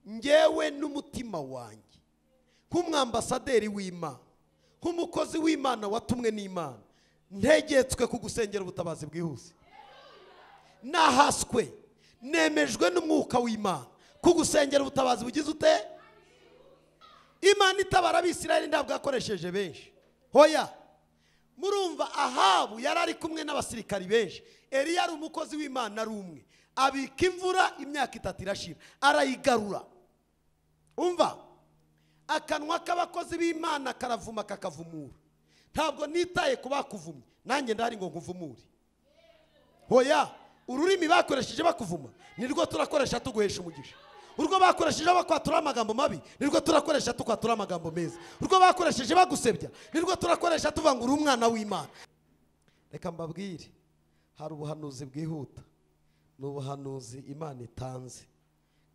ngewe n'umutima wanjye nk'umwambasaderi w'Imana, nk'umukozi w'Imana watumwe n'Imana, ntegetswe kugusengera ubutabazi bwihuse. Nahaswe, nemejwe n'umwuka w'Imana kugusengera ubutabazi bugize ute? Imana itabara Abisirayeli ntabwo yakoresheje benshi. Hoya, murumva Ahabu yarari kumwe n'abasirikari benshi, Eliya ari umukozi w'Imana ari umwe, abika imvura imyaka 3 irashira, arayigarura. Umva, akanwa k'abakozi b'Imana karavuma kakavumura. Ntabwo nitaye kubakuvumye, nanjye ndari ngo nkuvumure. Hoya, ururimi bakoresheje bakuvuma nirwo turakoresha tuguhesha umugisha. Urwo bakoresheje bakwatura amagambo mabi nirwo turakoresha tukwatura amagambo meza. Urwo bakoresheje bagusebya nirwo turakoresha tuvuga uri umwana w'Imana. Reka mbabwire, hari ubuhanuzi bwihuta, n'ubuhanuzi Imana itanze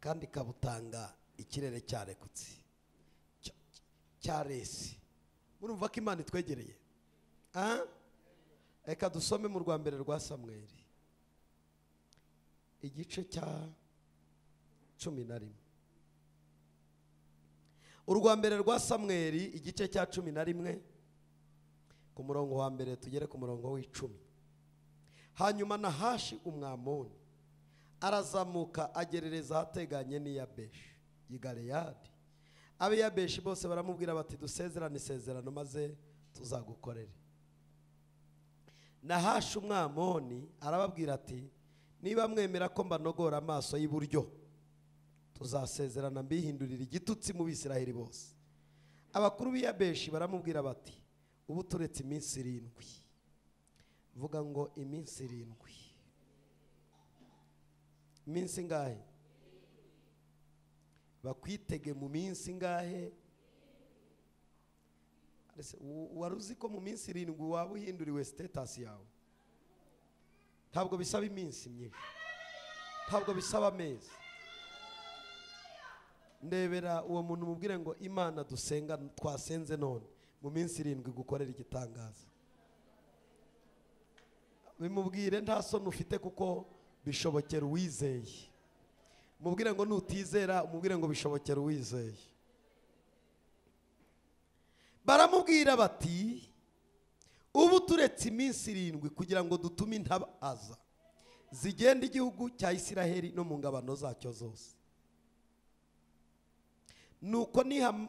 kandi kabutanga ikirere cyarekutse cyaresi. Murumva ko Imana itwegereye? Reka dusome mu rwa mbere rwa Samweli igice cya 11. Urwa mbere rwa Samweli igice cya 11 ku murongo wa mbere tugere ku murongo w'10. Hanyuma Nahashi umwamoni arazamuka agerereza hateganye n'Iyabeshi y'i Galeyadi. Ab'iyabeshi bose baramubwira bati dusezerane isezerano maze tuzagukorere. Nahashi umwamoni arababwira ati niba mwemera ko mbanogora amaso y'iburyo tuzasezerana mbihindurira igitutsi mu Bisirayeli bose. Abakuru b'Iyabeshi baramubwira bati ubu turetse iminsi 7. Vuga ngo iminsi 7. Iminsi ngahe? Bakwitege mu minsi ngahe? Waruzi ko mu minsi 7 waba uhinduriwe status yawe? Ntabwo bisaba iminsi myinshi, ntabwo bisaba amezi. Ndebera uwo muntu mubwire ngo Imana dusenga twasenze none mu minsi 7 gukorera igitangaza. Bimubwire nta soni ufite kuko bishobokera uwizeye. Mubwire ngo nutizera umubwire ngo bishobokera uwizeye. Baramubwira bati ubu turetse iminsi 7 kugira ngo dutume intabaza zigenda igihugu cya Isiraheli no mu ngabano zacyo zose. Nuko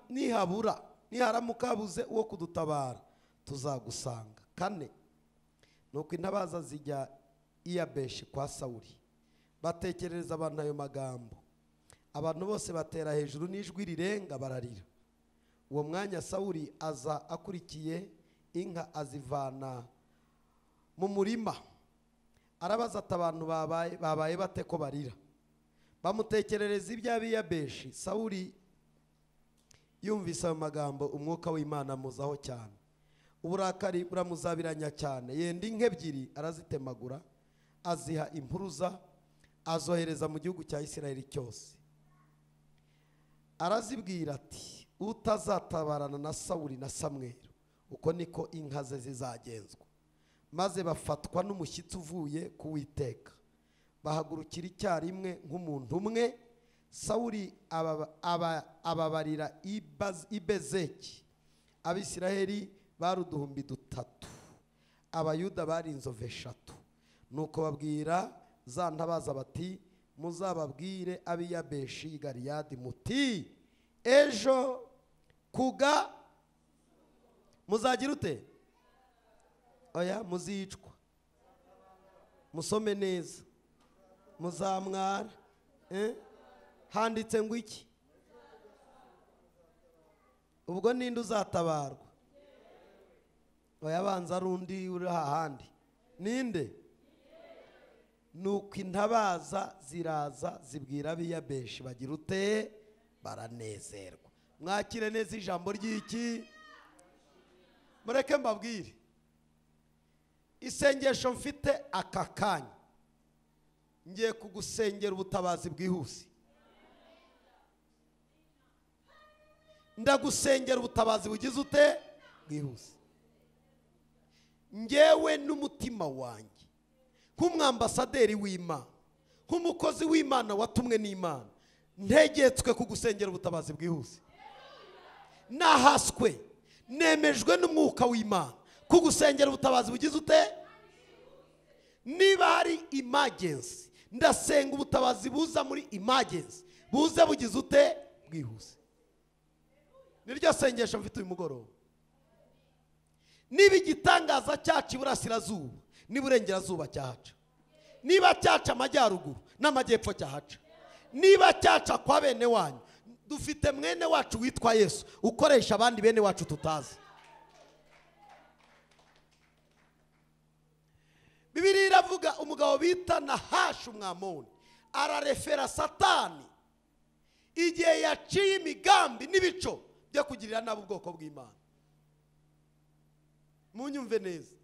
nihabura niharamuka habuze uwo kudutabara tuzagusanga. 4. Nuko intabaza zijya Iyabeshi kwa Sawuli, batekerereza abantu ayo magambo. Abantu bose batera hejuru n'ijwi rirenga bararira. Uwo mwanya Sawuli aza akurikiye inka azivana mu murima. Arabaza ati abantu babaye bate ko barira? Bamutekerereza iby'Abiyabeshi. Sawuli yumvise ayo magambo umwuka w'Imana amuzaho cyane, uburakari buramuzabiranya cyane. Yenda inka 2 arazitemagura, aziha impuruza, azohereza mu gihugu cya Isirayeli cyose. Arazibwira ati utazatabarana na Sawuli na Samweli uko niko inka ze zizagenzwa. Maze bafatwa n'umushyitsi uvuye ku Uwiteka, bahagurukira icyarimwe nk'umuntu umwe. Sawuli ababarira Ibezeki. Abisirayeli bari 3,000, Abayuda bari 3,000. Nuko babwira za ntabaza bati muzababwire ab'Iyabeshi y'i Galeyadi muti ejo kuga muzagira ute? Oya, muzicwa. Musome neza, muzamwara. Handitse ngo iki? Ubwo ninde uzatabarwa? Oya, banza ari undi uri hahandi. Ninde? Nuko intabaza ziraza zibwira ab'Iyabeshi bagira ute? Baranezerwa. Mwakire neza ijambo ry'iki? Mureke mbabwire, isengesho mfite aka kanya ngiye kugusengera ubutabazi bwihuse. Ndagusengera ubutabazi bugize ute? Bwihuse. Ngewe n'umutima wanjye nk'umwambasaderi w'Imana, nk'umukozi w'Imana watumwe n'Imana, ntegetswe kugusengera ubutabazi bwihuse. Nahaswe nemejwe n'umwuka w'Imana kugusengera ubutabazi bugize ute. Niba hari emergency, ndasenga ubutabazi buza muri emergency buze bugize ute bwihuse. Niryo sengesho mfite uyu mugoroba. Niba igitangaza cyacu iburasirazuba n'iburengerazuba cyahaca, niba cyaca amajyaruguru n'amajyepfo cyahaca, niba cyaca kwa bene wanyu, dufite mwene wacu witwa Yesu ukoresha abandi bene wacu tutazi. Bibiliya iravuga umugabo bita Nahawe umwamoni ararefera Satani igihe yaciye imigambi n'ibico byo kugirira nabi ubwoko bw'Imana. Munyumve neza,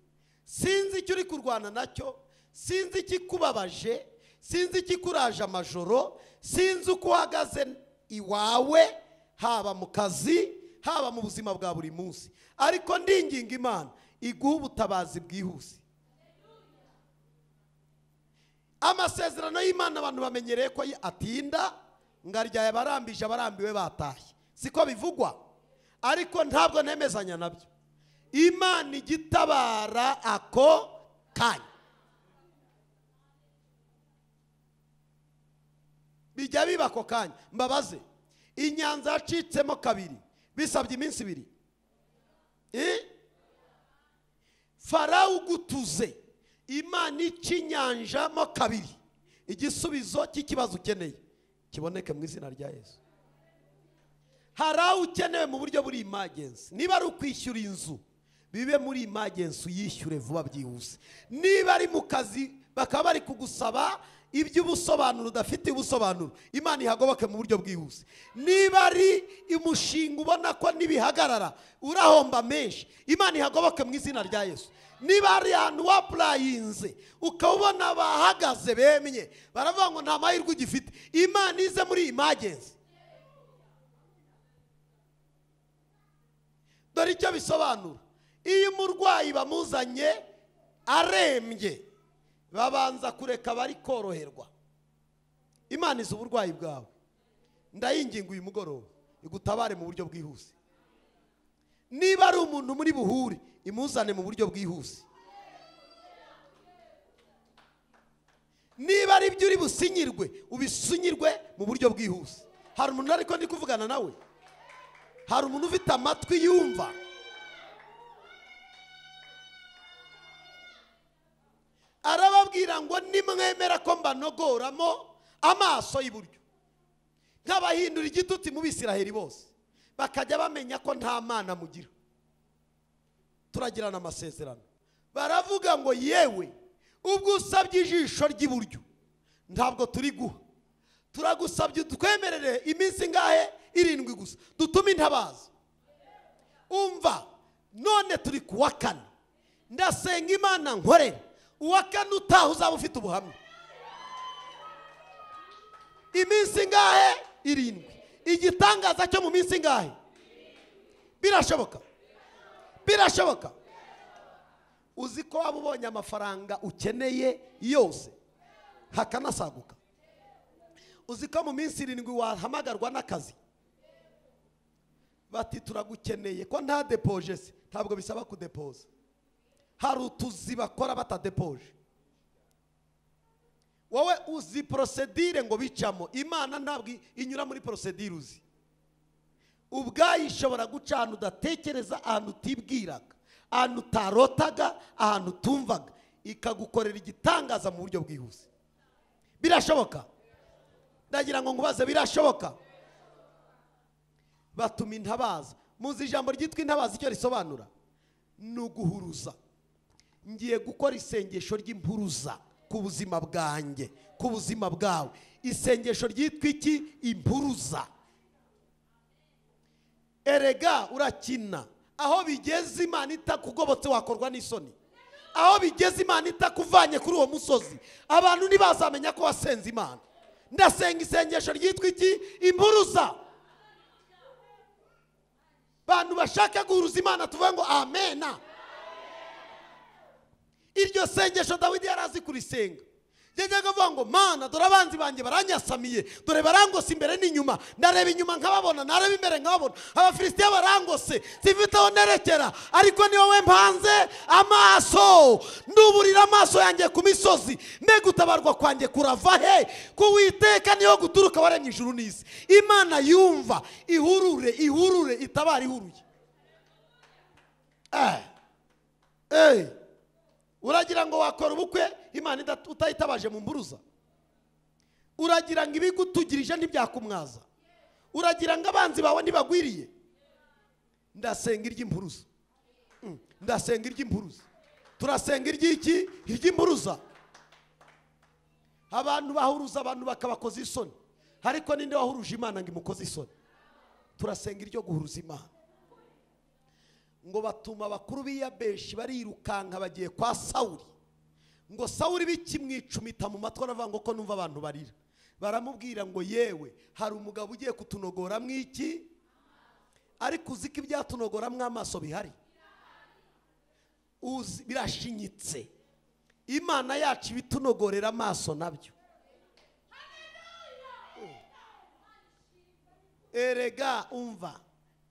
sinzi icyo uri kurwana nacyo, sinzi ikikubabaje, sinzi ikikuraje amajoro, sinzi uko uhagaze iwawe, haba mu kazi, haba mu buzima bwa buri munsi, ariko ndinginga Imana iguha ubutabazi bwihuse. Amasezerano y'Imana abantu bamenyereye ko atinda, ngaryaye barambije abarambiwe batashye, siko bivugwa, ariko ntabwo nemezanya nabyo. Imana igitabara ako kanya, bijya biba ako kanya. Mbabaze, inyanza yacitsemo kabiri bisabye iminsi ibiri. Farawo ugutuze, Imana ikinyanja mo kabiri, igisubizo cy'ikibazo ukeneye kiboneke mu izina rya Yesu. Harawo ukenewe mu buryo buri emergency. Niba ari ukwishyura inzu, bibe muri emergency yishyure vuba byihuse. Niba ari mu kazi bakaba bari kugusaba iby'ubusobanuro udafite ubusobanuro, Imana ihagoboke mu buryo bwihuse. Niba ari umushinga ubona ko nibihagarara urahomba menshi, Imana ihagoboke mu izina rya Yesu. Niba ari ahantu wapurayinze ukabona bahagaze bemye baravuga ngo nta mahirwe ugifite, Imana ize muri emergency. Dore icyo bisobanura. Iyo umurwayi bamuzanye arembye, babanza kureka bari koroherwa. Imana izi uburwayi bwawe. Ndayinginga uyu mugoroba igutabare mu buryo bwihuse. Niba ari umuntu muri buhure, imuzane mu buryo bwihuse. Niba ari ibyo uri businyirwe, ubisinyirwe mu buryo bwihuse. Hari umuntu ariko ndi kuvugana nawe? Hari umuntu ufite amatwi yumva? Arababwira ngo nimwemera ko mbanogoramo amaso y'iburyo, nk'abahindura igitutsi mu Bisiraheli bose bakajya bamenya ko nta Mana mugira, turagirana amasezerano. Baravuga ngo yewe ubwo usabye ijisho ry'iburyo ntabwo turi guha, turagusabye twemerere iminsi ngahe 7 gusa dutume intabaza. Umva, none turi kuwa 4, ndasenga Imana nkorera uwa 4 utaha uzaba ufite ubuhamya. Iminsi ngahe 7, igitangaza cyo mu minsi ngahe birashoboka, birashoboka. Uzi ko waba ubonye amafaranga ukeneye yose hakanasaguka. Uzi ko mu minsi 7 wahamagarwa n'akazi bati turagukeneye ko nta depoje se, ntabwo bisaba kudepoza. Hari utuzi bakora batadepoje. Wowe uzi procedure ngo bicamo, Imana ntabwo inyura muri procedure uzi. Ubwayi ishobora guca ahantu udatekereza, ahantu utibwiraga, ahantu utarotaga, ahantu utumvaga, ikagukorera igitangaza mu buryo bwihuse. Birashoboka? Ndagira ngo ngubaze, birashoboka? Batuma intabaza. Muzi ijambo ryitwa intabaza icyo risobanura? Nuguhuruza. Ngiye gukora isengesho ry'impuruza ku buzima bwanjye, ku buzima bwawe. Isengesho ryitwa iki? Impuruza. Erega urakina, aho bigeze Imana itakugobotse wakorwa n'isoni. Aho bigeze Imana itakuvanye kuri uwo musozi, abantu ntibazamenya ko wasenze Imana. Ndasenga isengesho ryitwa iki? Impuruza. Bantu bashaka guhuruza Imana tuvuge ngo amena. Iryo sengesho Dawidi yarazi kurisenga. yajyaga avuga ngo Mana dore abanzi banjye baranyasamiye, dore barangose imbere n'inyuma, ndareba inyuma nkababona, nareba imbere nkababona, abafilisitiya barangose sifite aho nerekera, ariko ni wowe mpanze amaso, nduburira amaso yanjye ku misozi, mbe gutabarwa kwanjye kurava he? Ku Uwiteka niho guturuka waremye ijuru n'isi. Imana yumva, ihurure itabara ihuruye. Uragira ngo wakora ubukwe Imana utayitabaje mu mburuza? Uragira ngo ibigutugirije ntibyakumwaza? Uragira ngo abanzi bawe ntibagwiriye? Ndasenga iry'impuruza, ndasenga iry'impuruza. Turasenga iry'iki? Iry'impuruza. Abantu bahuruza abantu bakabakoza isoni, ariko ninde wahuruje Imana ngo imukoze isoni? Turasenga iryo guhuruza Imana. Ngo batuma bakuru b'iyabeshi barirukanka bagiye kwa Sawuli, ngo Sawuli bikimwicumita mu matwi aravuga ngo ko numva abantu barira. Baramubwira ngo yewe hari umugabo ugiye kutunogora mwiki, ariko uziko ibyatunogoramwe amaso bihari, uzi birashinyitse. Imana yacu ibitunogorera amaso nabyo. Erega umva,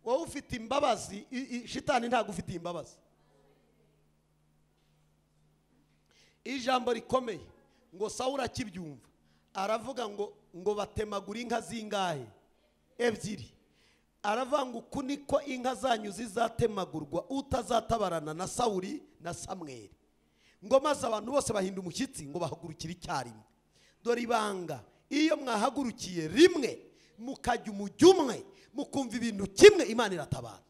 wowe ufite imbabazi, shitani ntago ufite imbabazi. Ijambo rikomeye ngo Sawuli akibyumva aravuga ngo batemagura inka zingahe? Ebyiri. Aravuga ngo uku niko inka zanyu zizatemagurwa utazatabarana na Sawuli na Samweli. Ngo maze abantu bose bahinda umushyitsi ngo bahagurukire icyarimwe. Dore ibanga, iyo mwahagurukiye rimwe mukajya umujyo umwe mukumva ibintu kimwe, Imana iratabara.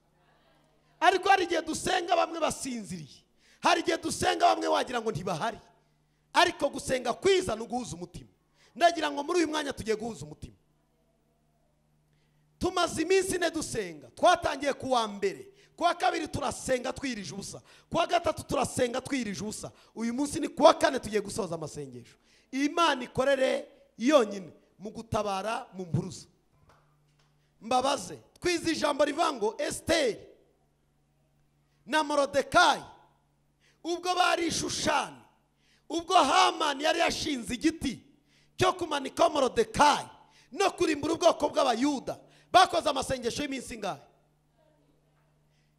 Ariko hari igihe dusenga bamwe basinziriye, hari igihe dusenga bamwe wagira ngo ntibahari, ariko gusenga kwiza no guhuza umutima. Ndagira ngo muri uyu mwanya tugiye guhuza umutima. Tumaze iminsi ine dusenga, twatangiye kuwa mbere, kuwa kabiri turasenga twirije ubusa, kuwa gatatu turasenga twirije ubusa, uyu munsi ni kuwa kane tugiye gusoza amasengesho. Imana ikorere yonyine mu gutabara mu mpuruza. Mbabaze, twize ijambo rivuga ngo Esiteri na Morodekayi ubwo bari Shushani, ubwo Hamani yari yashinze igiti cyo kumanika Morodekayi no kurimbura ubwoko bw'Abayuda, bakoze amasengesho y'iminsi ingahe?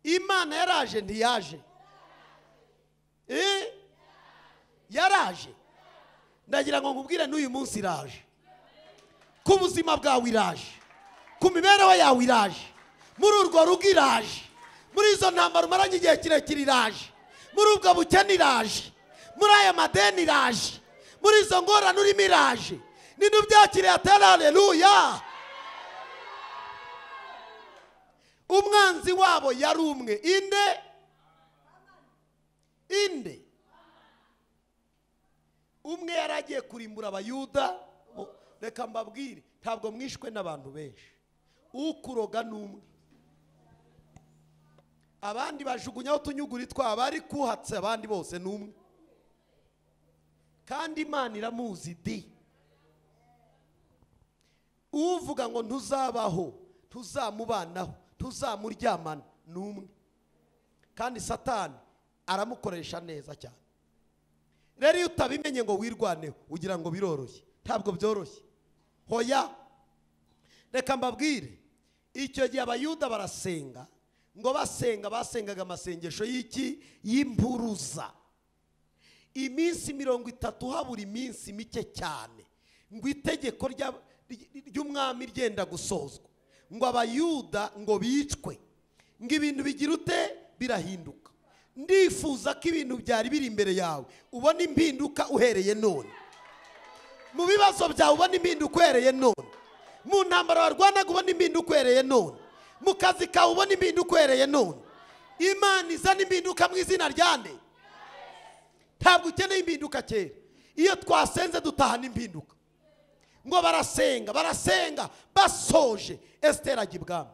Imana yaraje ntiyaje? Yaraje. Ndagira ngo nkubwire n'uyu munsi iraje. Ku buzima bwawe iraje, ku mibereho yawe iraje, muri urwo rugo iraje, muri izo ntambara umaranye igihe kirekire iraje, muri ubwo bukene iraje, muri aya madeni iraje, muri izo ngorane urimo iraje. Ninde ubyakiriye? Atera haleluya. Umwanzi wabo yari umwe, inde umwe yaragiye kurimbura Abayuda. Reka mbabwire, ntabwo mwishwe n'abantu benshi, ukuroga n'umwe. Abandi bajugunyaho utunyuguri twabo, ari kuhatse abandi bose n'umwe. Kandi Imana iramuzi di. Uvuga ngo ntuzabaho, ntuzamubanaho, ntuzamuryamana n'umwe. Kandi Satani aramukoresha neza cyane. Rero iyo utabimenye ngo wirwaneho ugira ngo biroroshye, ntabwo byoroshye. Hoya, reka mbabwire, icyo gihe Abayuda barasenga, ngo basengaga amasengesho y'iki? Y'impuruza. Iminsi 30 habura iminsi mike cyane ngo itegeko ry'umwami ryenda gusozwa, ngo Abayuda ngo bicwe, ngo ibintu bigira ute? Birahinduka. Ndifuza ko ibintu byari biri imbere yawe ubona impinduka uhereye none. Mu bibazo byawe ubona impinduka uhereye none. Mu ntambara warwanaga ubona impinduka uhereye none. Mu kazi kawe ubona impinduka uhereye none. Imana izana impinduka mu izina ryande. Ntabwo ukeneye impinduka kera. Iyo twasenze dutahana impinduka. Ngo barasenga basoje, Esiteri ajya ibwami,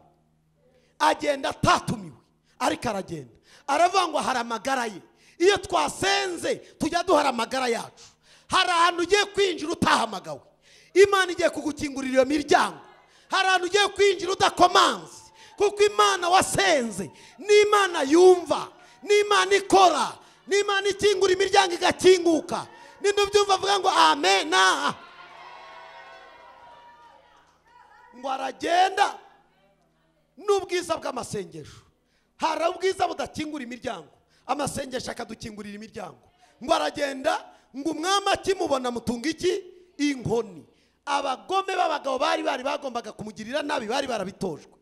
agenda atatumiwe, ariko aragenda aravuga ngo hari amagara ye. Iyo twasenze tujya duhara amagara yacu. Hari ahantu ugiye kwinjira utahamagawe, Imana igiye kugukingurira iyo miryango. Hari ahantu ugiye kwinjira udakomanze, kuko Imana wasenze ni Imana yumva, ni Imana ikora, ni Imana ikingura imiryango igakinguka, Nindubyumva avuga ngo amen. Ngo aragenda n'ubwiza bw'amasengesho. Hari ubwiza budakingura imiryango, amasengesho akadukingurira imiryango. Ngo aragenda ngo umwami akimubona mutunga iki? Inkoni. Abagome b'abagabo bari bagombaga kumugirira nabi bari barabitojwe.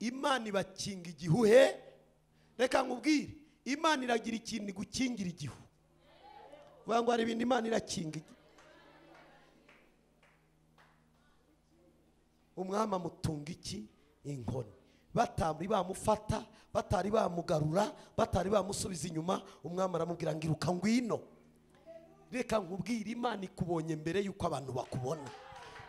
Imana ibakinga igihuhe. Reka nkubwire, Imana iragira ikintu gukingira igihu. Vuga ngo hari ibindi Imana irakinga. Umwami amutunga iki? Inkoni. Batari bamufata, batari bamugarura, batari bamusubiza inyuma, umwami aramubwira ngo iruka ngwino. Reka nkubwire, Imana ikubonye mbere yuko abantu bakubona.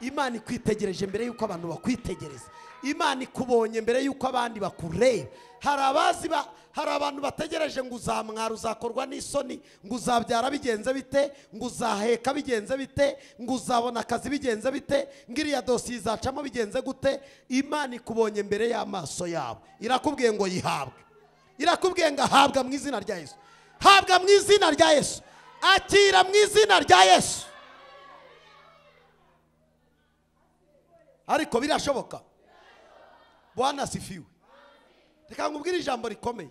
Imana ikwitegereje mbere yuko abantu bakwitegereza. Imana ikubonye mbere yuko abandi bakureba. Hari abantu bategereje ngo uzamwara, uzakorwa n'isoni, ngo uzabyara bigenze bite, ngo uzaheka bigenze bite, ngo uzabona akazi bigenze bite, ngiriya dosiye izacamo bigenze gute. Imana ikubonye mbere y'amaso yabo, irakubwiye ngo yihabwe. Irakubwiye ngo ahabwa mu izina rya Yesu. Habwa mu izina rya Yesu. Akira mu izina rya Yesu. Ariko birashoboka. Bwana asifiwe. Reka nkubwire ijambo rikomeye.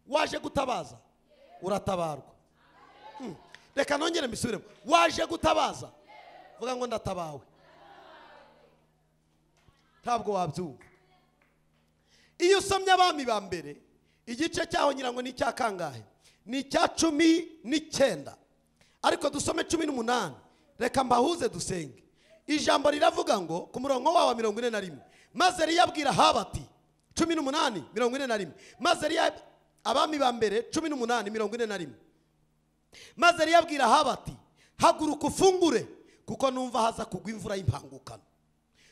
Waje gutabaza, uratabarwa. Reka nongere mbisubiremo. Waje gutabaza, vuga ngo ndatabawe. Ntabwo wabyumva. Iyo usomye Abami ba mbere, igice cyaho nyirango ni cya kangahe? Ni cya 19. Ariko dusome 18. Reka mbahuze dusenge. Ijambo riravuga ngo ku murongo wa 41, maze riyabwira Habati 18:41. Maze Abami ba mbere 18:41. Maze riyabwira Habati, haguruka ufungure kuko numva haza kugwa imvura y'impangukano.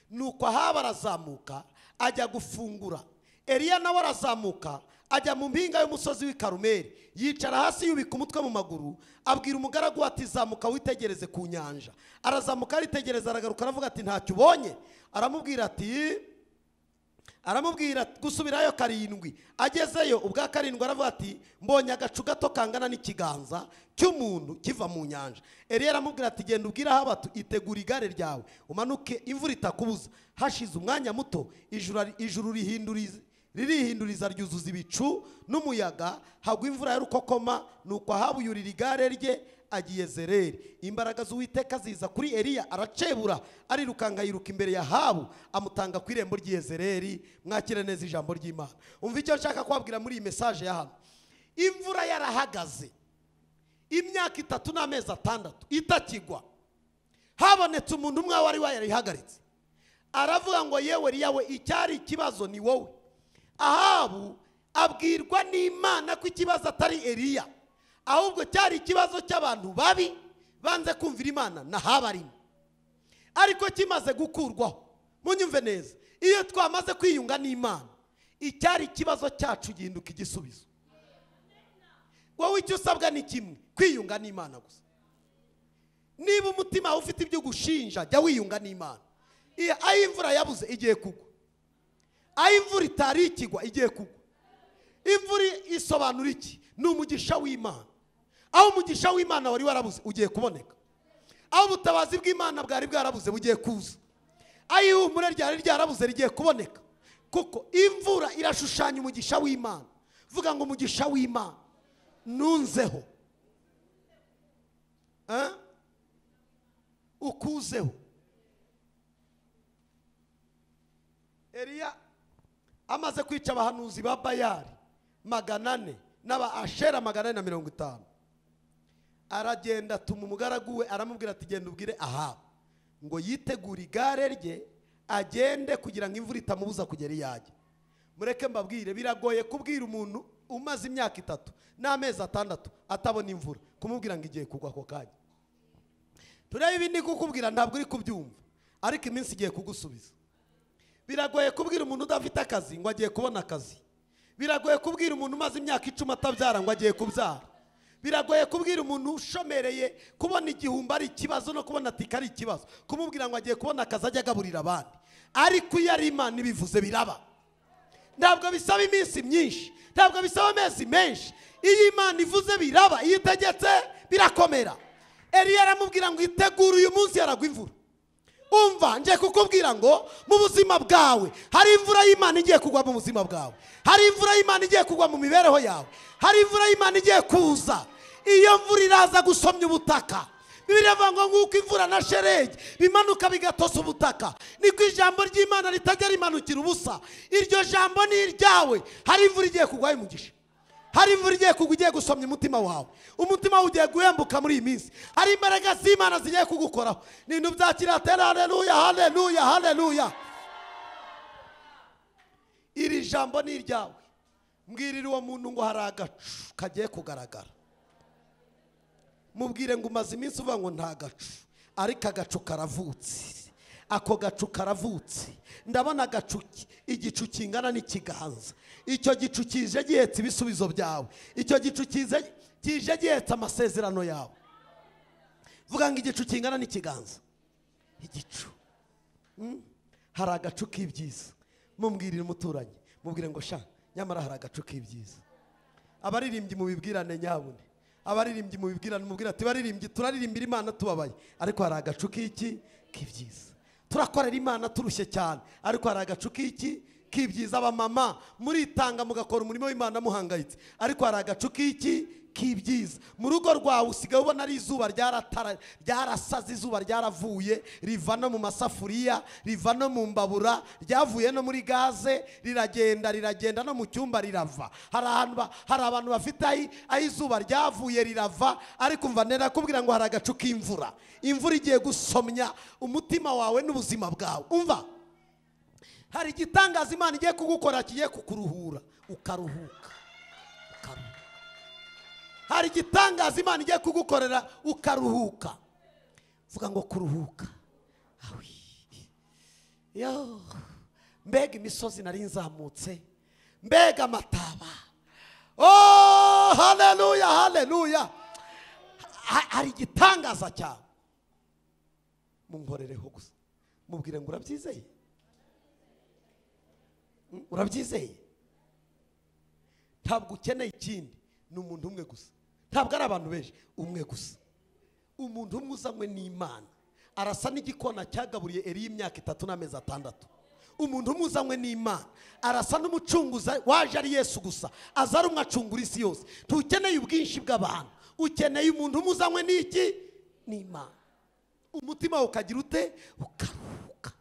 Nuko Ahaba arazamuka ajya gufungura. Eliya nawe arazamuka ajya mu mpinga y'umusozi w'i Karumeli, yicara hasi yubika umutwe mu maguru, abwira umugaragu ati zamuka witegereze ku nyanja. Arazamuka aritegereza, aragaruka aravuga ati ntacyo ubonye. Aramubwira gusubirayo 7. Agezeyo ubwa 7 aravuga ati mbonye agacu gato kangana n'ikiganza cy'umuntu kiva mu nyanja. Eliya aramubwira ati genda ubwira Habati itegura igare ryawe umanuke imvura itakubuza. Hashize umwanya muto ijuru ririhinduriza ryuzuza ibicu n'umuyaga, hagwa imvura ya rukokoma. Nuko Ahabu yurira igare rye agiye Zereri. Imbaraga z'Uwiteka ziza kuri Eliya, aracebura arirukanga yiruka imbere ya Ahabu, amutanga ku irembo ry'Yezereri. Mwakire neza ijambo ry'Imana. Umva icyo nshaka kwabwira muri iyi message ya hano. Imvura yarahagaze imyaka 3 n'amezi 6 itakigwa. Habonetse umuntu umwe wari yarihagaritse, aravuga ngo yewe Eliyawe, icyari ikibazo ni wowe. Ahabu abwirwa n'Imana ko ikibazo atari Eliya, ahubwo cyari ikibazo cy'abantu babi banze kumvira Imana. Nahawe arimo. Ariko kimaze gukurwaho, munyumve neza, iyo twamaze kwiyunga n'Imana, icyari ikibazo cyacu gihinduka igisubizo. Wowe icyo usabwa ni kimwe, kwiyunga n'Imana gusa. Niba umutima ufite ibyo gushinja, jya wiyunga n'Imana. Aho imvura yabuze igiye kugwa, aho imvura itari ikigwa igiye kugwa. Imvura isobanura iki? Ni umugisha w'Imana. Aho umugisha w'Imana wari warabuze ugiye kuboneka. Aho ubutabazi bw'Imana bwari bwarabuze bugiye kuza. Aho ihumure ryari ryarabuze rigiye kuboneka. Kuko imvura irashushanya umugisha w'Imana. Vuga ngo umugisha w'Imana nunzeho, ukuzeho. Eliya amaze kwica abahanuzi ba Bayali 400 n'aba Ashera 450, aragenda atuma umugaragu we, aramubwira ati genda ubwire Ahabu ngo yitegure igare rye agende kugira ngo imvura itamubuza kugera iyajya. Mureke mbabwire, biragoye kubwira umuntu umaze imyaka 3 n'amezi 6 atabona imvura kumubwira ngo igiye kugwa ako kanya. Turebe ibindi kukubwira ntabwo uri kubyumva, ariko iminsi igiye kugusubiza. Biragoye kubwira umuntu udafite akazi ngo agiye kubona akazi. Biragoye kubwira umuntu umaze imyaka 10 atabyara ngo agiye kubyara. Biragoye kubwira umuntu ushomereye kubona igihumbi ari ikibazo no kubona tika ari ikibazo, kumubwira ngo agiye kubona akazi ajya agaburira abandi. Ariko iyo ari Imana ibivuze biraba. Ntabwo bisaba iminsi myinshi, ntabwo bisaba amezi menshi. Iyo Imana ivuze biraba, iyo itegetse birakomera. Eliya aramubwira ngo itegure uyu munsi yaragwa imvura. Umva nje kukubwira ngo mu buzima bwawe hari imvura y'Imana igiye kugwa mu buzima bwawe. Hari imvura y'Imana igiye kugwa mu mibereho yawe. Hari imvura y'Imana igiye kuza. Iyo mvura iraza gusomya ubutaka. Bibiliya ivuga ngo nk'uko imvura na sheregi bimanuka bigatosa ubutaka, niko ijambo ry'Imana ritajya rimanukira ubusa. Iryo jambo ni iryawe. Hari imvura igiye kugwa y'umugisha. Hari imvura igiye kugwa igiye gusomya umutima wawe. Umutima wawe ugiye guhembuka muri iyi minsi. Hari imbaraga z'Imana zigiye kugukoraho. Nintu byakira tera haleluya haleluya haleluya. Iri jambo ni iryawe. Mbwirira uwo muntu ngo hari agacu kagiye kugaragara. Mubwire ngo umaze iminsi uvuga ngo nta gacu, ariko agacu karavutse. Ako gacu karavutse. Ndabona agacu, igicu kingana n'ikiganza. Icyo gicu kije gihetse ibisubizo byawe. Icyo gicu kije gihetse amasezerano yawe. Vuga ngo igicu kingana n'ikiganza. Igicu. Hari agacu k'ibyiza. Mumbwirire umuturanyi. Mubwire ngo sha nyamara hari agacu k'ibyiza. Abaririmbyi mubibwirane nyabune. Abaririmbyi mubibwirane mubwira ati baririmbyi turaririmbira Imana tubabaye, ariko hari agacu k'ibyiza. Turakorera Imana turushye cyane, ariko hari agacu k'ibyiza. Abamama muritanga mugakora umurimo w'Imana muhangayitse, ariko hari agacu k'ibyiza. Mu rugo rwawe usigaye ubona ari izuba ryarasaze, izuba ryaravuye, riva no mu masafuriya, riva no mu mbabura, ryavuye no muri gaze, riragenda no mu cyumba rirava. Hari abantu bafite aho izuba ryavuye rirava, ariko umva nera kubwira ngo hari agacu k'imvura. Imvura igiye gusomya umutima wawe n'ubuzima bwawe. Umva, hari igitangaza Imana igiye kugukora kigiye kukuruhura ukaruhuka. Hari igitangaza Imana igiye kugukorera ukaruhuka. Vuga ngo kuruhuka. Awi. Yo. Mbega imisozi nari nzamutse. Mbega amataba. Oh, haleluya, haleluya. Hari igitangaza cyawe. Munkorereho gusa. Mubwire ngo urabyizeye. Urabyizeye. Ntabwo ukeneye ikindi. Ni umuntu umwe gusa. Ntabwo ari abantu benshi, umwe gusa. Umuntu umwe uzanywe n'Imana. Arasa n'igikona cyagaburiye Eliya imyaka 3 n'amezi 6. Umuntu umwe uzanywe n'Imana. Arasa n'umucunguza waje ari Yesu gusa. Aza ari umwacungura isi yose. Tukeneye ubwinshi bw'abantu. Ukeneye umuntu umwe uzanywe n'iki? N'Imana. Umutima ukagira ute? Ukaruhuka.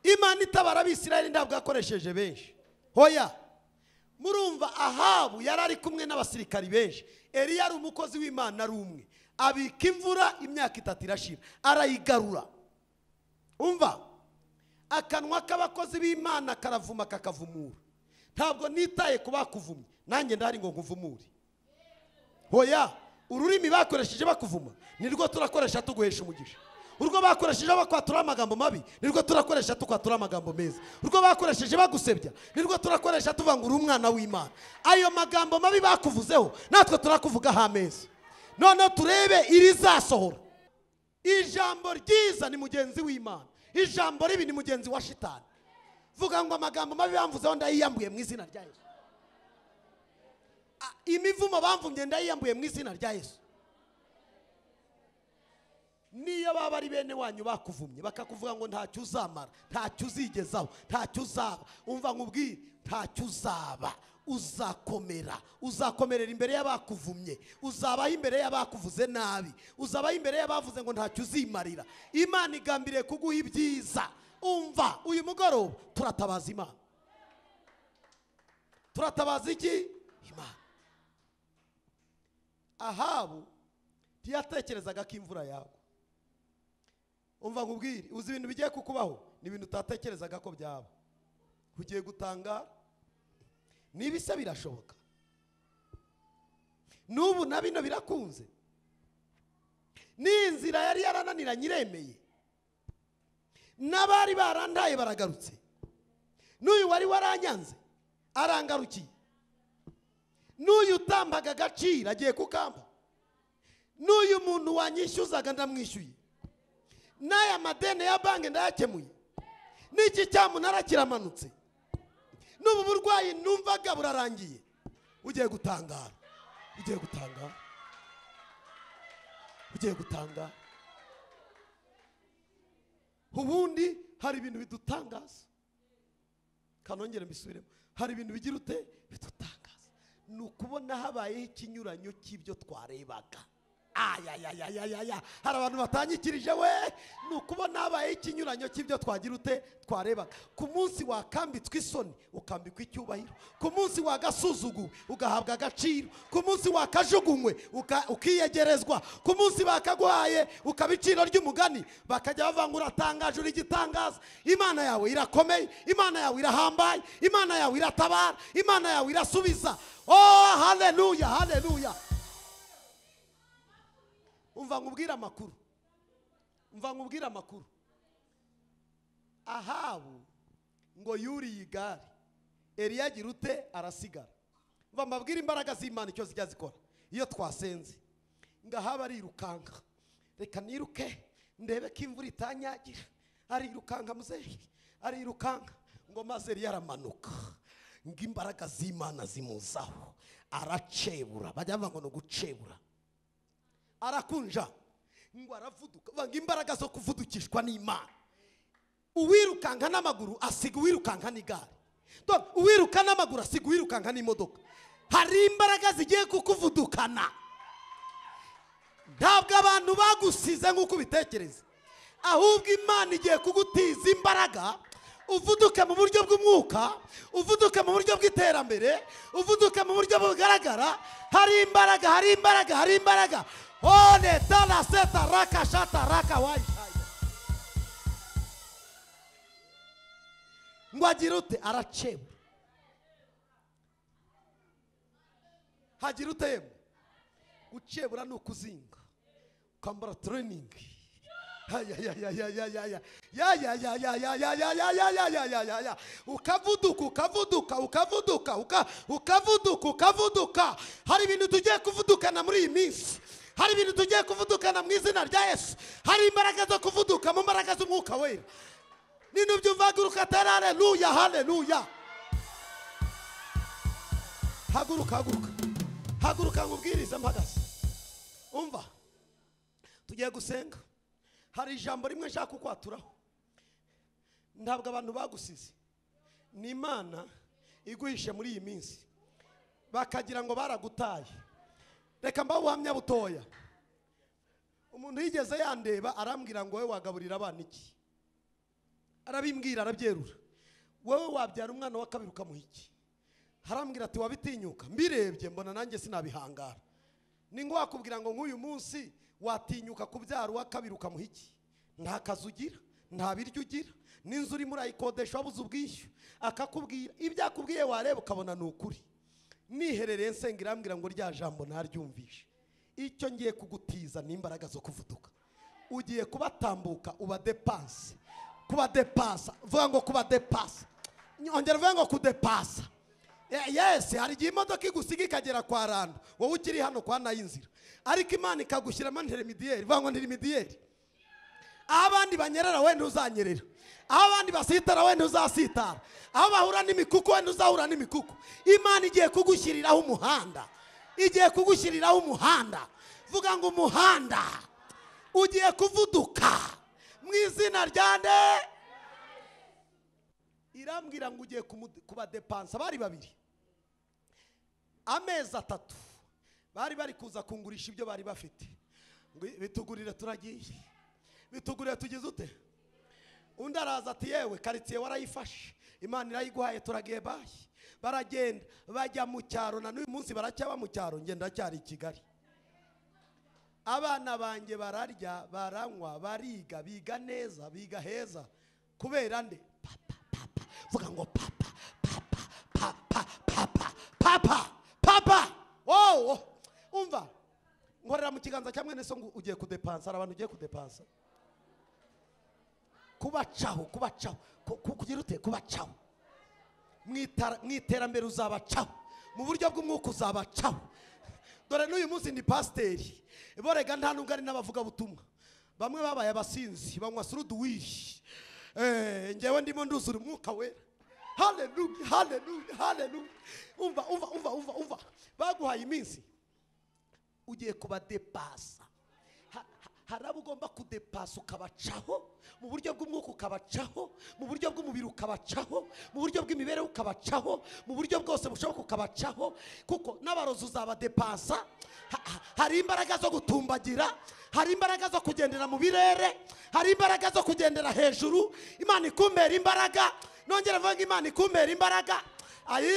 Imana itabara abisirayeli ntabwo yakoresheje benshi. Hoya. Murumva Ahabu yari ari kumwe n'abasirikari benshi. Eliya ari umukozi w'Imana ari umwe. Abika imvura imyaka 3 irashira. Arayigarura. Umva. Akanwa k'abakozi b'Imana karavuma kakavumura. Ntabwo nitaye kubakuvumye. Nanjye ndari ngo nkuvumure. Hoya. Ururimi bakoresheje bakuvuma nirwo turakoresha tuguhesha umugisha. Urwo bakoresheje bakwatura amagambo mabi nirwo turakoresha tukwatura amagambo meza. Urwo bakoresheje bagusebya nirwo turakoresha tuvuga ngo uri umwana w'Imana. Ayo magambo mabi bakuvuzeho natwe turakuvuga hameza. None turebe irizasohora. Ijambo ryiza ni mugenzi w'Imana. Ijambo ribi ni mugenzi wa shitani. Vuga ngo amagambo mabi bamvuzeho ndayiyambuye mu izina rya Yesu. Imivumo bamvumye ndayiyambuye mu izina rya Yesu. Niyo baba ari bene wanyu bakuvumye bakakuvuga ngo ntacyo uzamara, ntacyo uzigezaho, ntacyo uzaba. Umva nkubwire, ntacyo uzaba. Uzakomerera imbere y'abakuvumye. Uzabaho imbere y'abakuvuze nabi. Uzabaho imbere y'abavuze ngo ntacyo uzimarira. Imana igambiriye kuguha ibyiza. Umva, uyu mugoroba turatabaza Imana. Turatabaza iki? Imana. Ahabu ntiyatekerezaga ko imvura yagwa. Umva nkubwire, uzi ibintu bigiye kukubaho ni ibintu utatekerezaga ko byaba. Ugiye gutanga nibise birashoboka. Nubu na bino birakunze. N'inzira yari yarananira nyiremeye. Nabari barandaye baragarutse. N'uyu wari waranyanze arangarukiye. N'uyu utambaga agaciro agiye kukamba. N'uyu muntu wanyishyuzaga ndamwishyuye. N'aya madene ya banki ndayakemuye. N'iki cyamunara kiramanutse. n'ubu burwayi numvaga burarangiye. Ugiye gutangara, ugiye gutangara, ugiye gutangara. Ubundi hari ibintu bidutangaza, kanongere mbisubiremo, hari ibintu bigira ute bidutangaza. Ni ukubona habayeho ikinyuranyo cy'ibyo twarebaga. Ayayayayaya, hari abantu batanyikirije we. Ni ukubona habayeho ikinyuranyo cy'ibyo twagira ute twarebaga. Ku munsi wakambitswe isoni ukambikwa icyubahiro, ku munsi wagasuzuguwe ugahabwa agaciro, ku munsi wakajugunywe ukiyegerezwa, ku munsi bakaguhaye ukabiciro ry'umugani, bakajya bavangura tangaje uri gitangaza. Imana yawe irakomeye, Imana yawe irahambaye, Imana yawe iratabara, Imana yawe irasubiza. Oh haleluya, haleluya. Umva nkubwira amakuru, umva nkubwira amakuru. Ahabu ngo yuriye igare, Eliya agira ute arasigara. Umva mbabwira imbaraga z'Imana icyo zijya zikora. Iyo twasenze ngo Ahabu arirukanka, reka niruke ndebe ko imvura itanyagira. Arirukanka muzehe, arirukanka ngo maze Eliya aramanuka, ngo imbaraga z'Imana zimuzaho, aracebura. Bajya bavuga ngo no gucebura. Arakunja ngo aravuduka. Banga imbaraga zo kuvudukishwa n'Imana. Uwirukanka n'amaguru asiga uwirukanka n'igare. Donc uwiruka n'amaguru asiga uwirukanka n'imodoka. Hari imbaraga zigiye kukuvudukana. Ntabwo abantu bagusize nk'uko ubitekereza, ahubwo Imana igiye kugutiza imbaraga. Uvuduke mu buryo bw'umwuka, uvuduke mu buryo bw'iterambere, uvuduke mu buryo bugaragara. Hari imbaraga, hari imbaraga, hari imbaraga. One tala seta raka shata raka waisha. Ngwagira ute aracebura. Hagira ute yemwe? Gucebura ni ukuzinga, ukambara training. Ukavuduka. Hari ibintu tugiye kuvudukana muri iyi minsi, hari ibintu tugiye kuvudukana mu izina rya Yesu. Hari imbaraga zo kuvuduka mu mbaraga z'umwuka wera. Nino byuvaguruka tara. Haleluya, haleluya. Haguruka ngubwiriza mpagaze. Umva, tugiye gusenga. Hari ijambo rimwe nshaka kukwaturaho. Ntabwo abantu bagusize, ni Imana iguhishe muri iyi minsi, bakagira ngo baragutaye. Reka mbabuhamya butoya. Umuntu yigeze yandeba arambwira ngo wowe wagaburira abana iki? Arabimbwira, arabyerura. Wowe wabyara umwana wa kabiri ukamuha iki? Harambwira ati wabitinyuka. Mbirebye mbona nanjye sinabihangara. Ni ngo wakubwira ngo nk'uyu munsi watinyuka kubyara uwa kabiri ukamuha iki? Nta kazi ugira, nta biryo ugira, n'inzu urimo urayikodesha wabuze ubwishyu. Akakubwira ibyo akubwiye wareba ukabona ni ukuri. Niherereye nsenga irambwira ngo rya jambo naryumvishe. Icyo ngiye kugutiza ni imbaraga zo kuvuduka. Ugiye kubatambuka ubadepanse, kubadepasa. Vuga ngo kubadepasa. Ongera vuga ngo kudepasa. Yes, hari igihe imodoka igusiga ikagera kwa Rando, wowe ukiri hano kwa Nayinzira, ariko Imana ikagushyiramo intermediaire. Vuga ngo intermediaire. Aho abandi banyerera we ntuzanyerera, aho abandi basitara we ntuzasitara, aho bahura n'imikuku we ntuzahura n'imikuku. Imana igiye kugushyiriraho umuhanda, igiye kugushyiriraho umuhanda. Vuga ngo umuhanda ugiye kuvuduka mu izina rya nde. Irambwira ngo ugiye kubadepansa. Bari babiri, amezi 3 bari kuza kungurisha ibyo bari bafite. Bitugurire turagiye, bitugurire tugize ute. Undi araza ati yewe karitsiye warayifashe, Imana irayiguhaye turagiye bayi. Baragenda bajya mu cyaro, na n'uyu munsi baracyaba mu cyaro, ngenda cyari Kigali. Abana banjye bararya, baranywa, bariga, biga neza, biga heza. Kubera nde? Vuga ngo papa. Oh, umva, nkorera mu kiganza cyamwe neso ngo ugiye kudepansa. Abantu ugiye kudepansa, kubacaho kugira ute, kubacaho mwiterambere uzabacaho, mu buryo bw'umwuka uzabacaho. Dore n'uyu munsi ndi pasiteri, borega nta nubwo ari n'abavuga butumwa. Bamwe babaye abasinzi, banywa suruduwiri. Ngewe ndimo nduzura umwuka wera. haleluya, haleluya, haleluya. Umva baguhaye iminsi ugiye kubadepasa. Harabo ugomba kudepasa ukabacaho mu buryo bw'umwuka, ukabacaho mu buryo bw'umubiri, ukabacaho mu buryo bw'imibereho, ukabacaho mu buryo bwose bushoboka, ukabacaho. Kuko n'abarozi uzabadepasa. Hari imbaraga zo gutumbagira, hari imbaraga zo kugendera mu birere, hari imbaraga zo kugendera hejuru. Imana ikumbera imbaraga. Nongera mvuga Imana ikumbera imbaraga. Ayi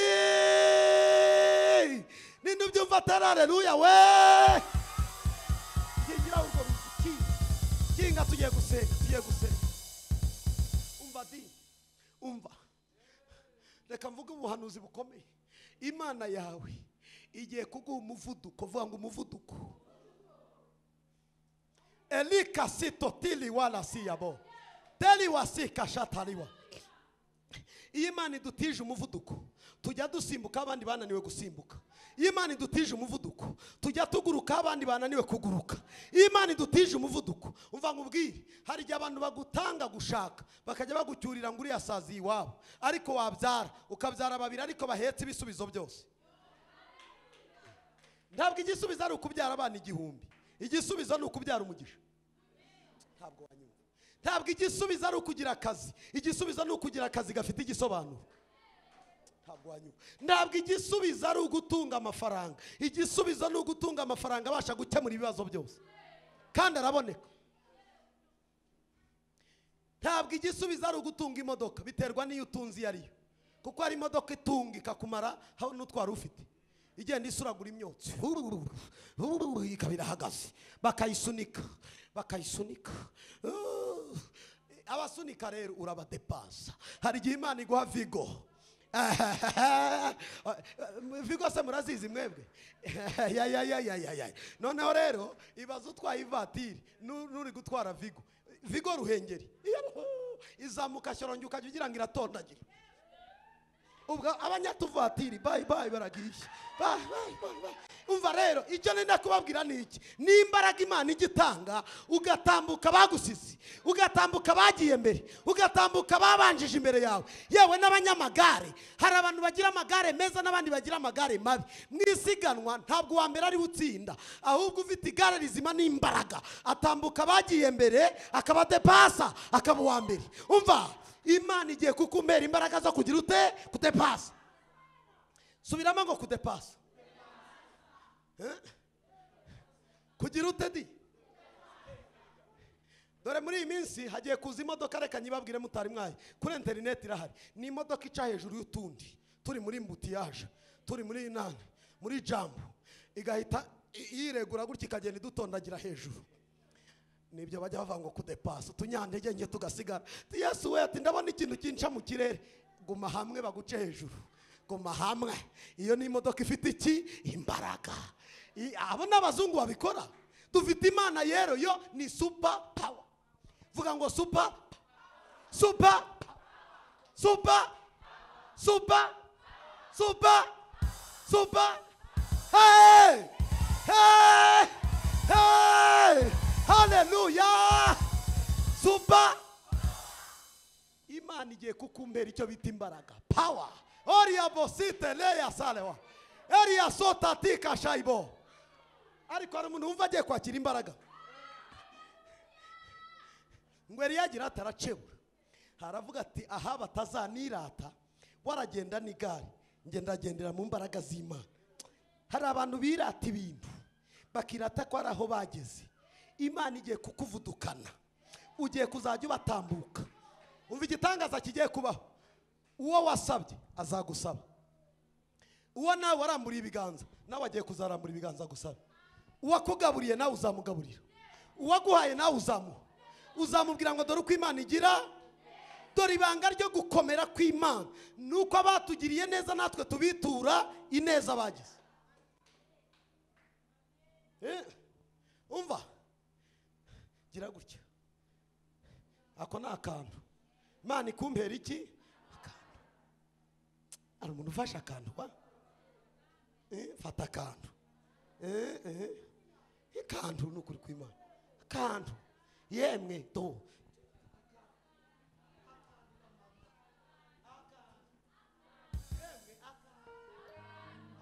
ninde ubyumva? Haleluya we. Ngira urwo kinga tugiye gusenga. Umva reka mvuge ubuhanuzi bukomeye. Imana yawe igiye kuguha umuvuduko. Vuga ngo umuvuduko. Elika sitotili wala siyabo teli wasika shatariwa. Imana idutije umuvuduko tujya dusimbuka abandi bananiwe gusimbuka. Imana idutije umuvuduko tujya tuguruka abandi bananiwe kuguruka. Imana idutije umuvuduko. Umva nkubwire, hari igihe abantu bagutanga gushaka bakajya bagucyurira ngo uriya sazi iwabo, ariko wabyara ukabyara babiri ariko bahetse ibisubizo byose. Ntabwo igisubizo ari ukubyara abana 1000, igisubizo ni ukubyara umugisha. Ntabwo wanyumva. Ntabwo igisubizo ari ukugira akazi, igisubizo ni ukugira akazi gafite igisobanuro. Ntabwo igisubizo ari ugutunga amafaranga, igisubizo ni ugutunga amafaranga abasha gukemura ibibazo byose kandi araboneka. Ntabwo igisubizo ari ugutunga imodoka, biterwa n'iyo utunzi yariyo. Kuko hari imodoka itunga ikakumara aho n'utwara ufite, igenda isuragura imyotsi ikabira hagaze, bakayisunika. Abasunika rero urabadepasa. Hari igihe Imana iguha vigo. Vigo se murazizi mwebwe? Noneho rero ibaza utwaye ivatiri nuri gutwara vigo ruhengeri, izamuka Shyorongi ukajya ugira ngo iratondagira. Ubwo abanyatuvatiri bye baragiye. Umva rero icyo nenda kubabwira niki, n'imbaraga Imana igitanga ugatambuka bagusize, ugatambuka bagiye mbere, ugatambuka babanjije imbere yawe. Yewe n'abanyamagare, hari abantu bagira amagare meza n'abandi bagira amagare mabi. Mwisiganwa ntabwo wa mbere ari utsinda, ahubwo ufite igare rizima n'imbaraga atambuka bagiye mbere akabadepasa akaba wa mbere. Umva Imana igiye kukumbera imbaraga zo kugira ute kudepasa. Subiramo ngo kudepasa. Kugira ute di? Dore muri iyi minsi hagiye kuza imodoka, reka nyibabwire mutari mwaye, kuri internet irahari. Ni imodoka ica hejuru y'utundi. Turi muri mbutiyaje, turi muri nane, muri jambo, igahita yiregura gutya ikagenda idutondagira hejuru. Nibyo bajya bava ngo kudepasa. Tunyandege nge tugasigara. Yesu we ati ndabona ikintu kinca mu kirere. Guma hamwe baguce hejuru. Guma hamwe. Iyo ni imodoka ifite iki? Imbaraga. Abo n'abazungu babikora. Dufite Imana yero yo ni super power. Vuga ngo super. Hey! Hallelujah! Super! Imana igiye kukumbera icyo bita imbaraga. Power. Oria bosite leya salewa. Eria sota tika shaibo. Ariko hari umuntu wumva agiye kwakira imbaraga. Ngo yari yagira ataracebura. Haravuga ati aha batazanirata waragenda n'igare, ngendagendera mu mbaraga z'Imana. Hari abantu birata ibintu bakirata ko araho bageze. Imana igiye kukuvudukana, ugiye kuzajya ubatambuka. Umva igitangaza kigiye kubaho. Uwo wasabye azagusaba, uwo nawe waramburiye ibiganza nawe agiye kuzarambura ibiganza gusaba. Uwakugaburiye nawe uzamugaburira, uwaguhaye nawe uzamubwira ngo dore uko Imana igira. Dore ibanga ryo gukomera kw'Imana nuko abatugiriye neza natwe tubitura ineza bagize. Umva gira gutya, ako ni akantu. Imana ikumbera iki? Akantu. Ari umuntu ufashe akantu wa? Fata akantu. Ikantu n'ukuri kw'Imana. Akantu. Yemwe to.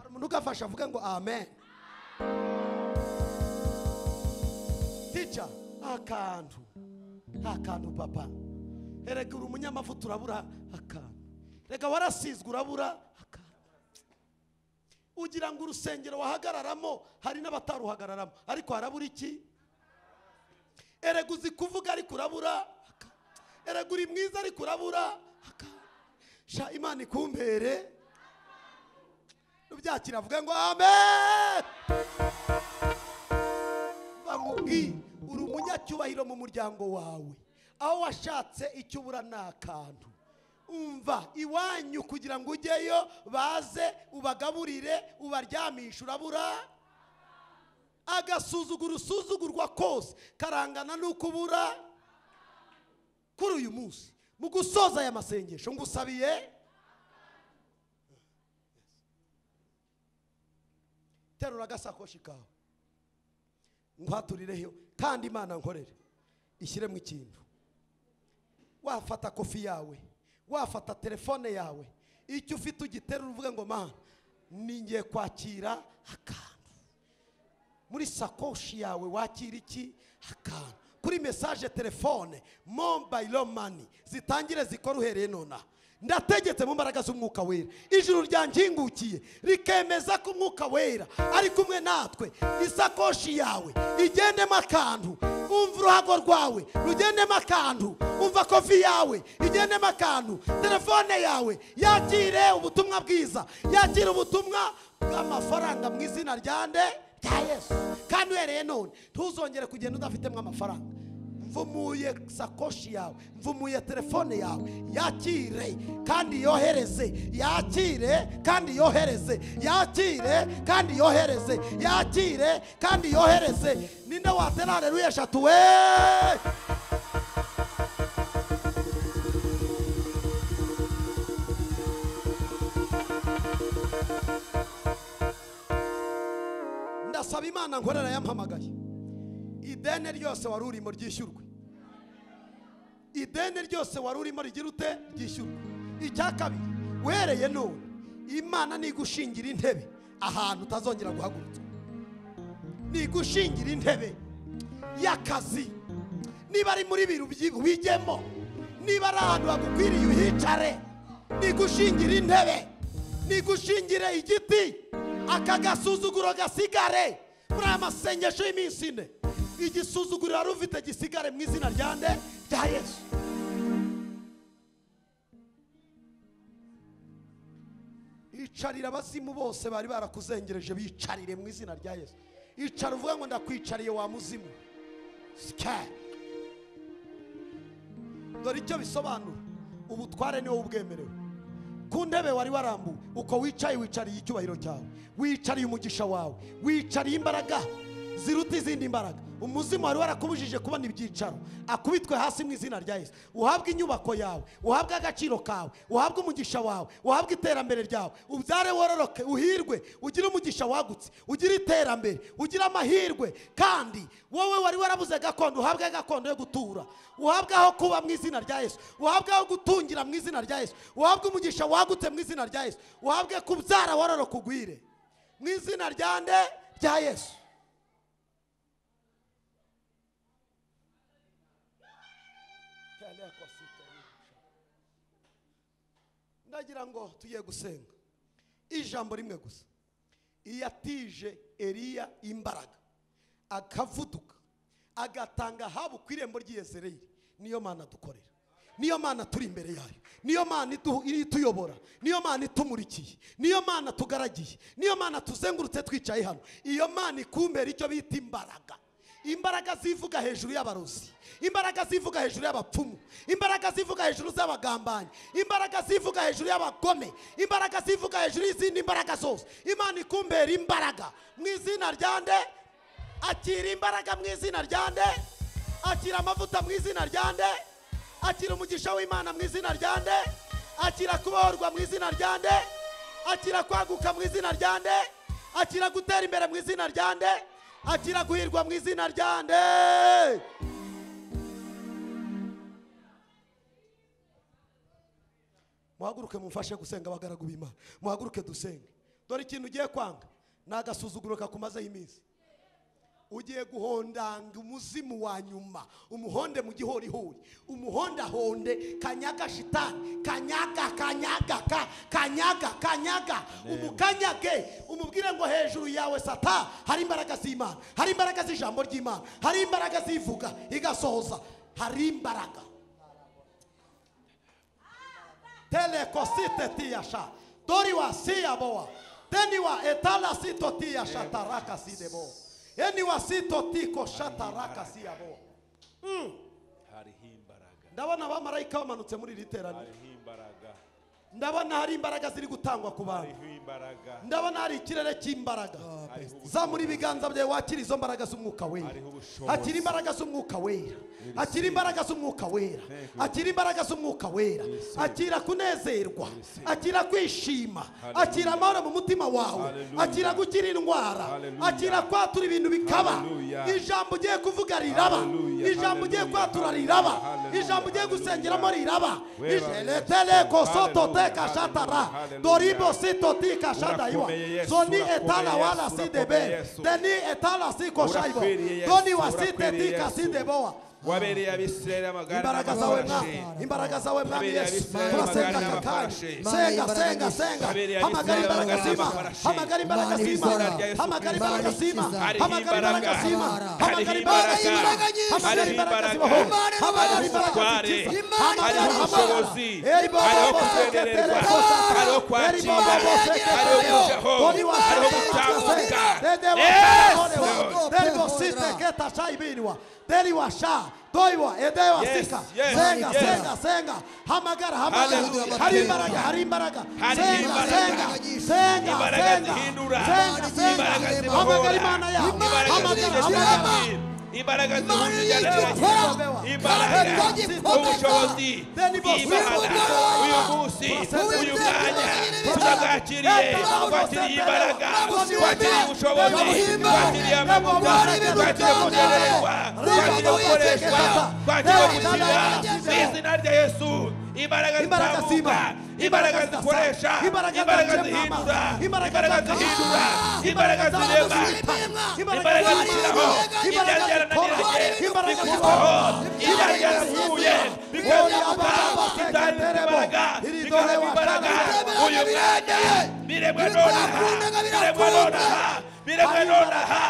umuntu ugafasha avuga ngo amen. Teacher, akantu papa. Erega uri umunyamavuta urabura akantu. Rega warasizwe urabura akantu. Ugira ngo urusengero wahagararamo hari n'abataruhagararamo, ariko harabura iki? Erega uzi kuvuga ariko urabura akantu. Erega uri mwiza ariko urabura akantu. Sha Imana ikumbere. Nubyakira avuga ngo amen. Bamubwi uri umunyacyubahiro mu muryango wawe. Aho washatse icyo ubura n'akantu. Umva iwanyu kugira ngo ujyeyo baze ubagaburire ubaryamisha urabura agasuzugura usuzugurwa kose karangana nuko ubura. Kuri uyu munsi mu gusoza aya masengesho ngusabiye terura agasakoshi kawe ngwaturireho kandi Imana nkorere ishyiremo ikintu. Wafata kofi yawe, wafata telefone yawe, icyo ufite ugiterura uvuga ngo Mana ningiye kwakira akantu. Muri sakoshi yawe wakira iki? Akantu. Kuri message telefone mobile money zitangire zikora uhereye nona. Ndategetse mu mbaraga z'umwuka wera ijuru ryankingukiye rikemeza ko umwuka wera ari kumwe natwe. Isakoshi yawe igendemo akantu. Umva uruhago rwawe rugendemo akantu. Umva kofi yawe igendemo akantu. Telefone yawe yakire ubutumwa bwiza, yakire ubutumwa bw'amafaranga mu izina rya Yesu. Kandi uhereye none ntuzongere kugenda udafitemo amafaranga. Mvumuye sakoshi yawe, mvumuye telefone yawe, yakire kandi yohereze, yakire kandi yohereze, yakire kandi yohereze, yakire kandi yohereze. Ninde watera haleluya eshatu we? Ndasaba Imana nkorera yampamagaye. Idene ryose wari urimo ryishyurwe. Idene ryose wari urimo rigira ute ryishyurwe. Icya kabiri uhereye none Imana nigushingira intebe ahantu utazongera guhagurutsa. Nigushingira intebe y'akazi. Niba ari muri biru bijyemo, niba ari ahantu hagukwiriye uhicare. Nigushingira intebe, nigushingire igiti akagasuzuguro gasigare. Muri aya masengesho y'iminsi ine igisuzuguro wari ufite gisigare mu izina rya Yesu. Icarira abasimu bose bari barakuzengereje bicarire mu izina rya Yesu. Icara uvuga ngo ndakwicariye wa muzimu. Dore icyo bisobanura. Ubutware ni wowe ubwemerewe. Ku ntebe wari warambuwe uko wicaye wicariye icyubahiro cyawe, wicariye umugisha wawe, wicariye imbaraga ziruta izindi imbaraga. Umuzimu wari warakubujije kubona ibyicaro akubitwe hasi mu izina rya Yesu. Uhabwe inyubako yawe, uhabwe agaciro kawe, uhabwe umugisha wawe, uhabwe iterambere ryawe, ubyare wororoke, uhirwe, ugire umugisha wagutse, ugire iterambere, ugire amahirwe. Kandi wowe wari warabuze gakondo uhabwe gakondo yo gutura, uhabwe aho kuba mu izina rya Yesu, uhabwe aho gutungira mu izina rya Yesu, uhabwe umugisha wagutse mu izina rya Yesu, uhabwe kubyara wororoke ugwire mu izina rya Yesu. Ndagira ngo tugiye gusenga ijambo rimwe gusa. Iyatije Eliya imbaraga akavuduka agatanga habu ku irembo ry'Yezereli. Niyo Mana dukorera, niyo Mana turi imbere yayo, niyo Mana ituyobora, niyo Mana itumurikiye, niyo Mana tugaragiye, niyo Mana tuzengurutse twicaye hano. Iyo Mana ikumbera icyo bita imbaraga. Imbaraga zivuga hejuru y'abarozi, imbaraga zivuga hejuru y'abapfumu, imbaraga zivuga hejuru z'abagambanyi, imbaraga zivuga hejuru y'abagome, imbaraga zivuga hejuru y'izindi imbaraga zose. Imana ikumbera imbaraga mu izina rya akira imbaraga mu izina rya akira amavuta mu izina rya akira umugisha w'Imana mu izina rya akira kubohorwa mu izina rya akira kwaguka mu izina rya akira gutera imbere mu izina rya akira guhirwa mu izina rya Muhaguruke mumfashe gusenga abagaragu b'Imana. Muhaguruke dusenge. dore ikintu ugiye kwanga ni agasuzuguro kakumazeho iminsi. Ugiye guhondanga umuzimu wa nyuma, umuhonde mu gihorihori, umuhondahonde, kanyaga shitani, kanyaga, umukanyage, umubwire ngo hejuru yawe Sata hari imbaraga z'Imana, hari imbaraga z'ijambo ry'Imana, hari imbaraga zivuga igasohoza, hari imbaraga. Telekosite tiyasha, doriwa siyaboa, teniwa etala sito tiyasha taraka sidebo. Eni wasito tiko shataraka siyabo. Ndabona abamarayika bamanutse muri literani. Ndabona hari imbaraga ziri gutangwa ku bantu. Ndabona hari ikirere cy'imbaraga. Zamuri ibiganza byawe wakira izo mbaraga z'umwuka wera. Akira imbaraga z'umwuka wera. Akira imbaraga z'umwuka wera. Akira imbaraga z'umwuka wera. Akira kunezerwa. Akira kwishima. Akira amahoro mu mutima wawe. Akira gukira indwara. Akira kwatura ibintu bikaba. Ijambo ugiye kuvuga riraba. Ijambo ugiye kwatura riraba. Ijambo ugiye gusengeramo riraba. Ijeletele kosoto teka shatara. Doribo sito tika shadaiwa. Zoni etala wala sidebe. Deni etala siko shaibo. Doni wasite tika sideboa. Wabereye abisirayeli amagara imbaraga zawe mwami Yesu. Turasenga kakanya. Senga hamagara imbaraga z'Imana, hamagara imbaraga z'Imana, hamagara imbaraga z'Imana, hamagara imbaraga z'Imana, hamagara imbaraga z'Imana, hamagara imbaraga z'Imana, hamagara imbaraga z'Imana, hamagara ubushobozi, hariho kuzendererwa, hariho kwakira, hariho gucaho, hariho gutambuka. Deri washa, doiwa, edewa sika. Senga. Hamagara. Hari imbaraga. Senga. Hamagara Imana ya. Hamagara. Imbaraga ubushobozi bw'Imana uyu munsi uyu mwanya turagakiriye twakiriye imbaraga twakiriye ubushobozi twakiriye amavuta twakiriye kugererwa twakiriye gukoreshwa twakiriye gushyira mu izina rya Yesu. Imbaraga zitambuka, imbaraga zikoresha, imbaraga zihindura, imbaraga zirema, imbaraga zishyiraho ibyari byarananiranye bikuvaho, ibyari byarapfuye bikazuka, bitari imbaraga bikaba imbaraga. Uyu mwanya biremwe nonaha, biremwe nonaha,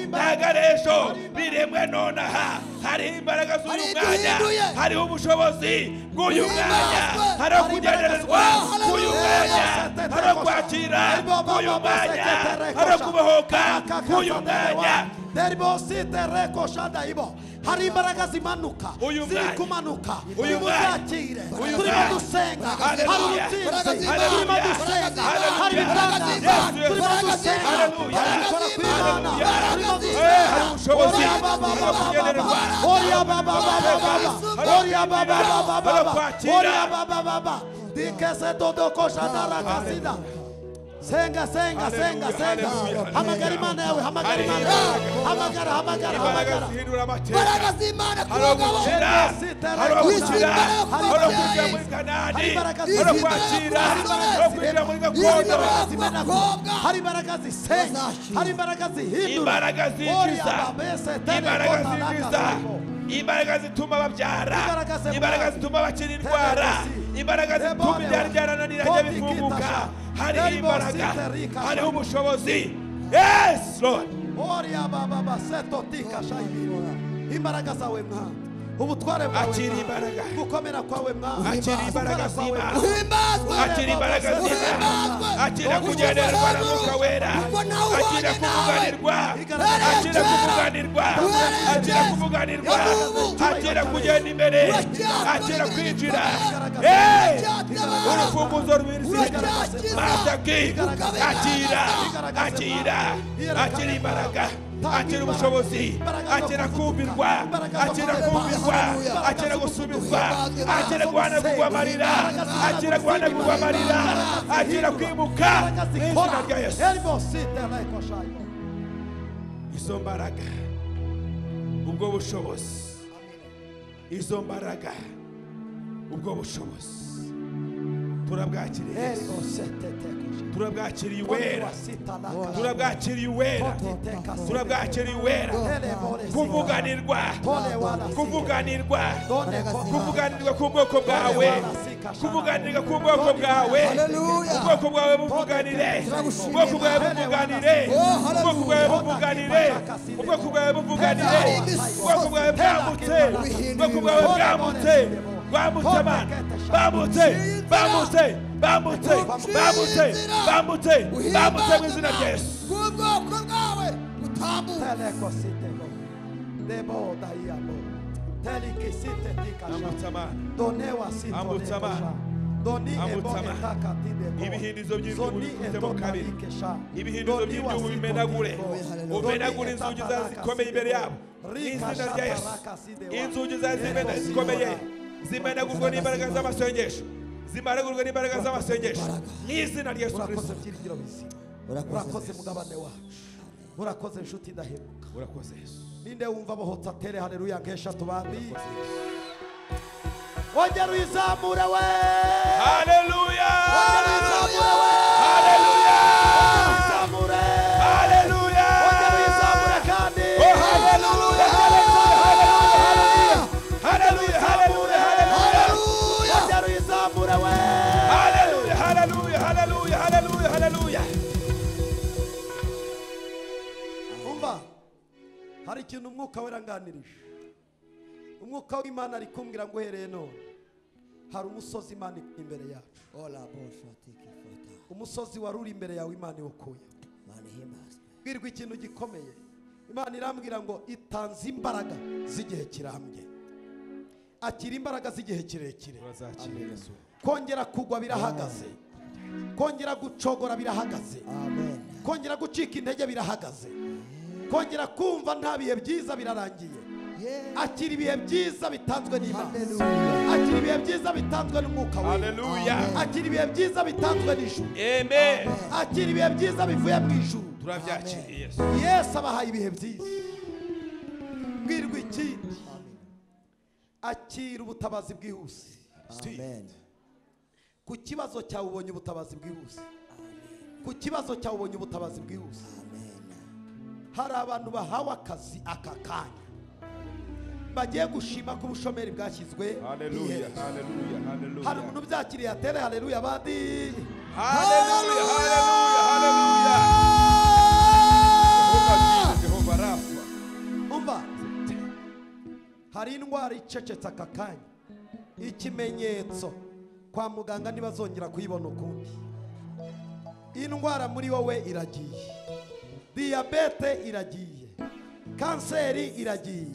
ntagaresho biremwe nonaha. Hari imbaraga z'uyu mwanya, hariho ubushobozi bw'uyu mwanya, hariho kugendererwa bw'uyu mwanya, hariho kwakira bw'uyu mwanya, hariho kubohoka bw'uyu mwanya. Hari imbaraga zimanuka, ziri kumanuka, muzakire, turimo dusenga, hari urutsinzi, turimo dusenga, hari imbaraga z'Imana, turimo dusenga, hari gukora kw'Imana, turimo dusenga, hari ubushobozi bwo kugendererwa, dikese dodoko shadara kasida. Senga. Hamagara Imana yawe, hamagara Imana yawe. Hamagara. Imbaraga z'Imana kurogabura, hariho kwinjira muri Kanani, hariho kwakira, hariho kwinjira muri gakondo. Hari imbaraga zisenga, hari imbaraga zihindura, imbaraga zinjiza, imbaraga zituma babyara, imbaraga zituma bakira indwara, imbaraga zituma ibyari byarananiranye bifunguka. Hariho imbaraga, hariho ubushobozi. Yes Lord. Imbaraga zawe mwana, ubutware bwawe, akira imbaraga, gukomera kwawe mwana, akira imbaraga z'Imana, akira imbaraga z'Imana, akira kugendererwa na Mwuka Wera, akira kuvuganirwa, akira kugenda imbere, akira kwinjira. Urufunguzo rw'inzira mataki, akira imbaraga, akira ubushobozi, akira kumvirwa, akira gusubizwa, akira guhanagurwa amarira, akira kwimuka mu izina rya Yesu. Izo mbaraga, ubwo bushobozi, izo mbaraga, ubwo bushobozi turabwakiriye turabwakiriye uwera turabwakiriye uwera turabwakiriye uwera kuvuganirwa kuvuganirwa kuvuganirwa ku bwoko bwawe kuvuganirwa ku bwoko bwawe ubwoko bwawe buvuganire ubwoko bwawe buvuganire ubwoko bwawe buvuganire ubwoko bwawe buvuganire ubwoko bwawe bwambutse ubwoko bwawe bwambutse bambutse bambutse bambutse bambutse bambutse bambutse bambutse mu izina rya Yesu ubwoko bwawe butambuka ibihindizo by'ibyuma bifitemo kabiri ibihindizo by'ibyuma bimenagure umenagure inzugi zawe zikomeye imbere yabo n'izina rya Yesu inzugi zawe zikomeye zimenagurwa n'imbaraga z'amasengesho zimenagurwa n'imbaraga z'amasengesho n'izina rya Yesu Kristo urakoze mugabane wacu urakoze inshuti idahemuka urakoze Yesu ninde wumva abohotse atere haleluya nk'eshatu bandi wongera uyizamure we haleluya wongera uyizamure we haleluya uyizamure haleluya wongera uyizamure kandi haleluya haleluya haleluya wongera uyizamure we haleluya haleluya haleluya haleluya haleluya umva hari ikintu umwuka weranganirije umwuka w'Imana ari kumbwira ngo uhereye none hari umusozi Imana imbere yacu umusozi wari uri imbere yawe Imana iwukuye bwirwa ikintu gikomeye Imana irambwira ngo itanze imbaraga z'igihe kirambye akira imbaraga z'igihe kirekire kongera kugwa birahagaze kongera gucogora birahagaze kongera gucika intege birahagaze kongera kumva nta bihe byiza birarangiye akira ibihe byiza bitanzwe n'Imana akira ibihe byiza bitanzwe n'umwuka we akira ibihe byiza bitanzwe n'ijuru amen akira ibihe byiza bivuye mu ijuru turabyakiriye Yesu Yesu abahaye ibihe byiza bwirwa ikindi akira ubutabazi bwihuse ku kibazo cyawe ubonye ubutabazi bwihuse ku kibazo cyawe ubonye ubutabazi bwihuse hari abantu bahawe akazi aka kanya bagiye gushima ko ubushomeri bwashyizwe haleluya haleluya haleluya hari umuntu byakiriye atere haleluya abandi haleluya haleluya haleluya Jehova Rafa umva hari indwara icecetse aka kanya ikimenyetso kwa muganga ntibazongera kuyibona ukundi indwara muri wowe iragiye diyabete iragiye kanseri iragiye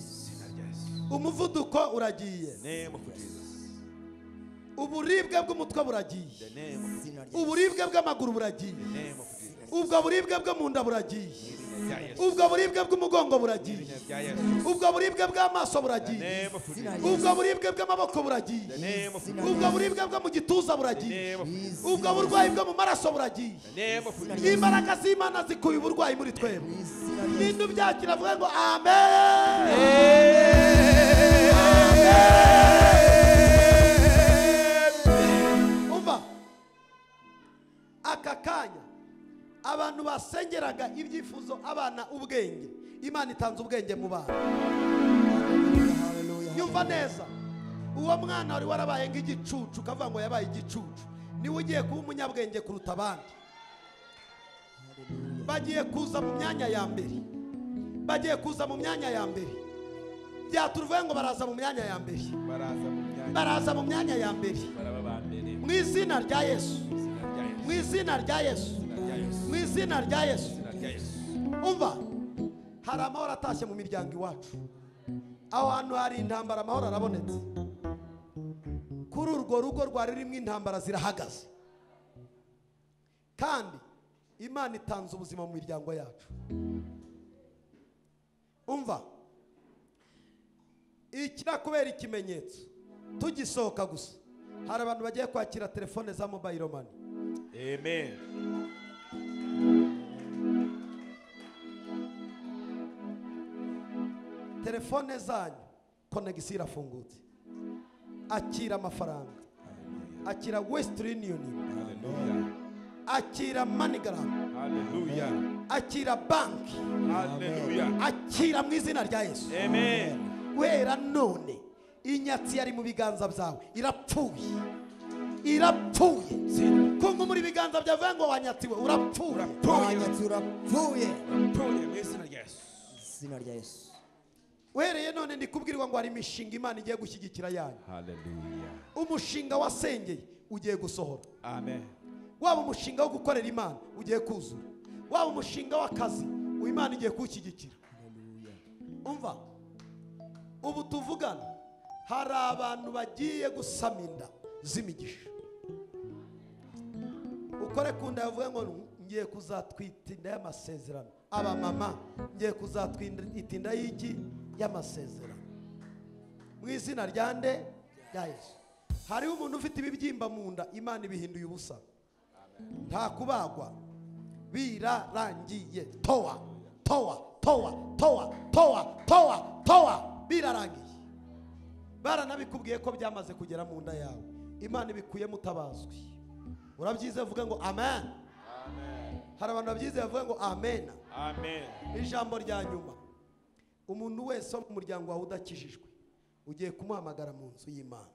umuvuduko uragiye uburibwe bw'umutwe buragiye uburibwe bw'amaguru buragiye ubwo buribwe bwo mu nda buragiye ubwo buribwe bw'umugongo buragiye ubwo buribwe bw'amaso buragiye ubwo buribwe bw'amaboko buragiye ubwo buribwe bwo mu gituza buragiye ubwo burwayi bwo mu maraso buragiye imbaraga z'Imana zikuye uburwayi muri twebwe ninde ubyakira avuga ngo amen umva aka kanya abantu basengeraga ibyifuzo abana ubwenge Imana itanze ubwenge mu bana nyumva neza uwo mwana wari warabaye nk'igicucu ukavuga ngo yabaye igicucu niwe ugiye kuba umunyabwenge kuruta abandi bagiye kuza mu myanya ya mbere bagiye kuza mu myanya ya mbere byaturuvuye ngo baraza mu myanya ya mbere baraza mu myanya ya mbere mu izina rya Yesu mu izina rya Yesu mu izina rya Yesu umva hari amahoro atashye mu miryango iwacu aho hantu hari intambara amahoro arabonetse kuri urwo rugo rwari rurimo intambara zirahagaze kandi Imana itanze ubuzima mu miryango yacu umva ikirakubera ikimenyetso tugisohoka gusa hari abantu bagiye kwakira telefone za mobile money amen telefone zanyu konegisi irafungutse akira amafaranga akira Western Union, Hallelujah. akira MoneyGram, Hallelujah. akira bank, Hallelujah. akira mu izina rya Yesu. Amen. Wera none inyatsi yari mu biganza byawe irapfuye, irapfuye. Kongo muri biganza byawe ngo wanyatiwe, urapfuye. urapfuye Urapfuye mu izina rya Yesu. izina rya Yesu. Wereye none ndikubwirwa ngo hari imishinga Imana igiye gushyigikira yanyu. Hallelujah. Umushinga wasengeye ugiye gusohora. Amen. Waba umushinga wo gukorera Imana ugiye kuzura, waba umushinga w'akazi Imana igiye kuwushyigikira. Umva, ubu tuvugana hari abantu bagiye gusama inda z'imigisha. Ukore kunda yavuga ngo ngiye kuzatwita inda y'amasezerano. Aba mama ngiye kuzatwita inda y'iki y'amasezerano. Mu izina rya nde rya Yesu. Hariho umuntu ufite ibibyimba mu nda, Imana ibihinduye ubusa. Nta kubagwa, birarangiye. Toa toa toa toa toa toa toa, birarangiye. Baranabikubwiye ko byamaze kugera mu nda yawe. Imana ibikuye mutabazwi. Urabyize vuga ngo amen. Amen. Hari abantu babyize bavuga ngo amen. Amen. Ijambo rya nyuma, umuntu wese wo mu muryango wawe udakijijwe ugiye kumuhamagara mu nzu y'Imana.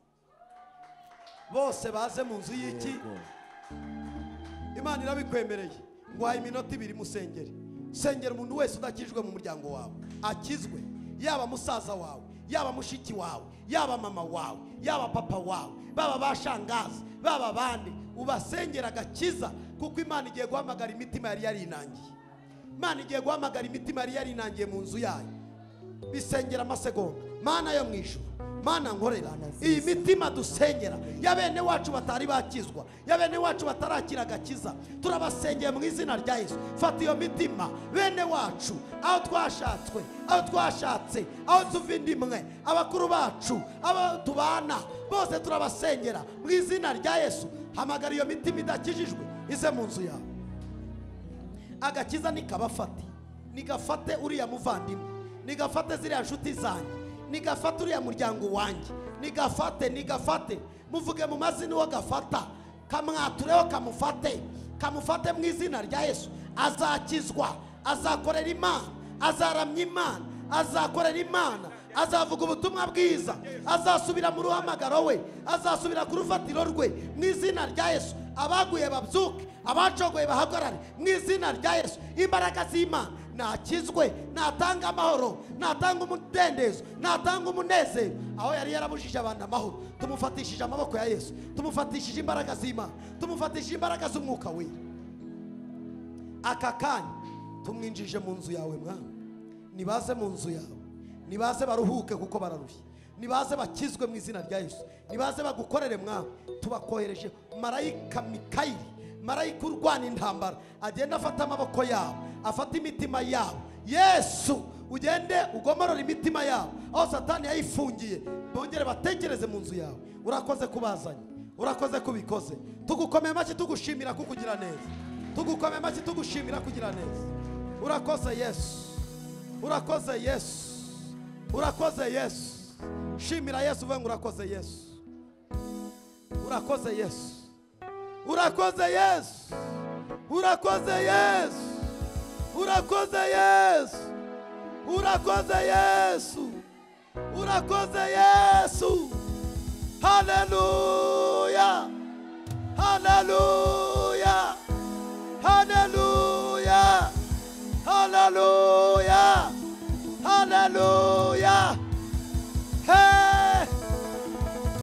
Bose baze mu nzu y'iki? Imana irabikwemereye ngo haye iminota 2 musengere. Sengera umuntu wese udakijijwe mu muryango wawe akizwe, yaba musaza wawe, yaba mushiki wawe, yaba mama wawe, yaba papa wawe, baba bashangazi, baba bandi, ubasengera agakiza, kuko Imana igiye guhamagara imitima yari yarinangiye. Imana igiye guhamagara imitima yari yarinangiye mu nzu yayo. Bisengera amasegonda. Mana yo mwijuru, Mana nkorera iyi mitima dusengera ya bene wacu batari bakizwa, ya bene wacu batarakira agakiza, turabasengeye mu izina rya Yesu. Fata iyo mitima bene wacu, aho twashatswe, aho twashatse, aho tuvindimwe, abakuru bacu, abo tubana, bose turabasengera mu izina rya Yesu. Hamagara iyo mitima idakijijwe ize mu nzu yawe. Agakiza nikabafate, nigafate uriya muvandimwe, nigafate ziriya nshuti zanjye, nigafate uriya muryango wanjye, nigafate muvuge mu mazina uwo gafata, kamwatureho kamufate mu izina rya Yesu. Azakizwa, azakorera Imana, azaramya Imana, azakorera Imana, azavuga ubutumwa bwiza, azasubira mu ruhamagaro we, azasubira ku rufatiro rwe mu izina rya Yesu. Abaguye babyuke, abacogoye bahagarare mu izina rya Yesu. Imbaraga z'Imana nakizwe, natanga amahoro, natanga umudendezo, natanga umunezero. Aho yari yarabujije abantu amahoro, tumufatishije amaboko ya Yesu, tumufatishije imbaraga z'Imana, tumufatishije imbaraga z'umwuka we. Aka kanya tumwinjije mu nzu yawe mwana. Nibaze mu nzu yawe, nibaze baruhuke kuko bararushye, nibaze bakizwe mu izina rya Yesu, nibaze bagukorere mwana. Tubakohereje marayika Mikayeli, marayika urwana intambara, agenda afata amaboko yabo, afata imitima yabo. Yesu ugende ugomorora imitima yabo aho Satani yayifungiye, bongere batekereze mu nzu yawe. Urakoze kubazanye, urakoze kubikoze. Tugukomeye amashyi tugushimira kukugira neza, tugukomeye amashyi tugushimira kugira neza. Urakoze Yesu, urakoze Yesu, urakoze Yesu. Shimira Yesu, uvuga ngo urakoze Yesu, urakoze Yesu, urakoze Yesu, urakoze Yesu, urakoze Yesu, urakoze Yesu, urakoze Yesu. Hallelujah, hallelujah, hallelujah, hallelujah, hallelujah.